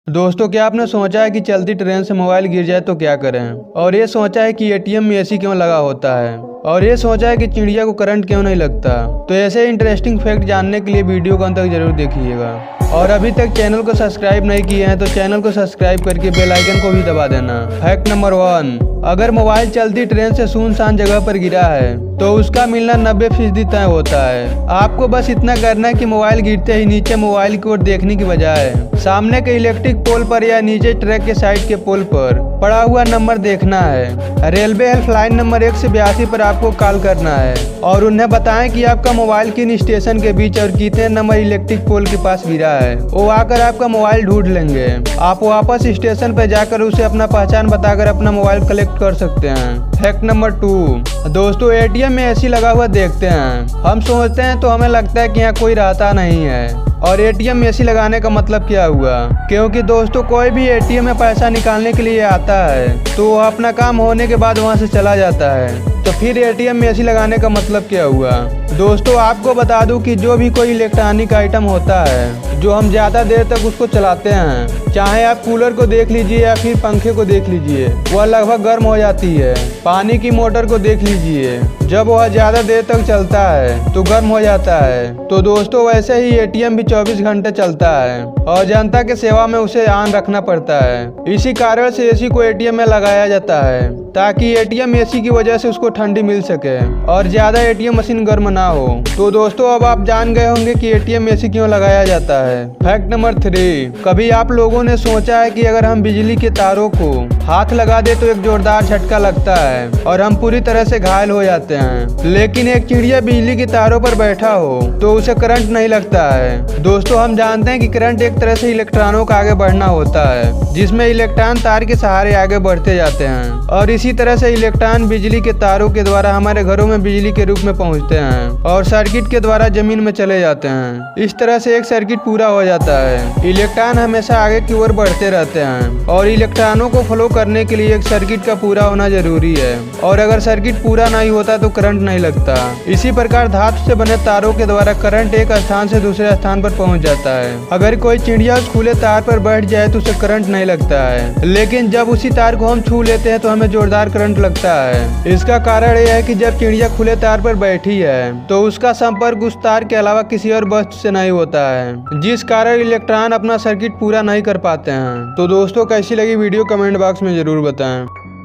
दोस्तों, क्या आपने सोचा है कि चलती ट्रेन से मोबाइल गिर जाए तो क्या करें? और ये सोचा है कि एटीएम में एसी क्यों लगा होता है? और ये सोचा है कि चिड़िया को करंट क्यों नहीं लगता? तो ऐसे इंटरेस्टिंग फैक्ट जानने के लिए वीडियो को अंत तक जरूर देखिएगा। और अभी तक चैनल को सब्सक्राइब नहीं किए हैं तो चैनल को सब्सक्राइब करके बेल आइकन को भी दबा देना। फैक्ट नंबर 1, अगर मोबाइल चलती ट्रेन से सुनसान जगह पर गिरा है तो उसका मिलना 90% तय होता है। आपको बस इतना करना है कि मोबाइल गिरते ही नीचे मोबाइल की ओर देखने की बजाय सामने के इलेक्ट्रिक पोल पर या नीचे ट्रैक के साइड के पोल पर पड़ा हुआ नंबर देखना है। रेलवे हेल्पलाइन नंबर 182 पर आपको कॉल करना है और उन्हें बताएं कि आपका मोबाइल किन स्टेशन के बीच और कितने नंबर इलेक्ट्रिक पोल के पास गिरा है। वो आकर आपका मोबाइल ढूंढ लेंगे। आप वापस स्टेशन पर जाकर उसे अपना पहचान बताकर अपना मोबाइल कलेक्ट कर सकते हैं। फैक्ट नंबर 2, दोस्तों एटीएम में एसी लगा हुआ देखते हैं। हम सोचते हैं तो हमें लगता है कि यहाँ कोई रहता नहीं है। और एटीएम में एसी लगाने का मतलब क्या हुआ? क्योंकि दोस्तों कोई भी एटीएम में पैसा निकालने के लिए आता है तो वो अपना काम होने के बाद वहां से चला जाता है। तो फिर एटीएम में एसी लगाने का मतलब क्या हुआ? दोस्तों आपको बता दूं कि जो भी कोई इलेक्ट्रॉनिक आइटम होता है जो हम ज़्यादा देर तक उसको चलाते हैं, चाहे आप कूलर को देख लीजिए या फिर पंखे को देख लीजिए, वह लगभग गर्म हो जाती है। पानी की मोटर को देख लीजिए, जब वह ज़्यादा देर तक चलता है तो गर्म हो जाता है। तो दोस्तों वैसे ही एटीएम भी 24 घंटे चलता है और जनता के सेवा में उसे ऑन रखना पड़ता है। इसी कारण से एसी को एटीएम में लगाया जाता है ताकि एटीएम एसी की वजह से उसको ठंडी मिल सके और ज़्यादा एटीएम मशीन गर्म ना हो। तो दोस्तों अब आप जान गए होंगे कि एटीएम एसी क्यों लगाया जाता है। फैक्ट नंबर 3, कभी आप लोगों ने सोचा है कि अगर हम बिजली के तारों को हाथ लगा दे तो एक जोरदार झटका लगता है और हम पूरी तरह से घायल हो जाते हैं, लेकिन एक चिड़िया बिजली के तारों पर बैठा हो तो उसे करंट नहीं लगता है। दोस्तों हम जानते हैं कि करंट एक तरह से इलेक्ट्रॉनों का आगे बढ़ना होता है, जिसमें इलेक्ट्रॉन तार के सहारे आगे बढ़ते जाते हैं और इसी तरह से इलेक्ट्रॉन बिजली के तारों के द्वारा हमारे घरों में बिजली के रूप में पहुंचते हैं और सर्किट के द्वारा जमीन में चले जाते हैं। इस तरह से एक सर्किट पूरा हो जाता है। इलेक्ट्रॉन हमेशा आगे की ओर बढ़ते रहते हैं और इलेक्ट्रॉनों को फ्लो करने के लिए एक सर्किट का पूरा होना जरूरी है और अगर सर्किट पूरा नहीं होता तो करंट नहीं लगता। इसी प्रकार धातु से बने तारों के द्वारा करंट एक स्थान से दूसरे स्थान पर पहुंच जाता है। अगर कोई चिड़िया उस खुले तार पर बैठ जाए तो उसे करंट नहीं लगता है, लेकिन जब उसी तार को हम छू लेते हैं तो हमें जोरदार करंट लगता है। इसका कारण यह है कि जब चिड़िया खुले तार पर बैठी है तो उसका संपर्क उस तार के अलावा किसी और वस्तु से नहीं होता है, जिस कारण इलेक्ट्रॉन अपना सर्किट पूरा नहीं कर पाते हैं। तो दोस्तों कैसी लगी वीडियो कमेंट बॉक्स में जरूर बताएं।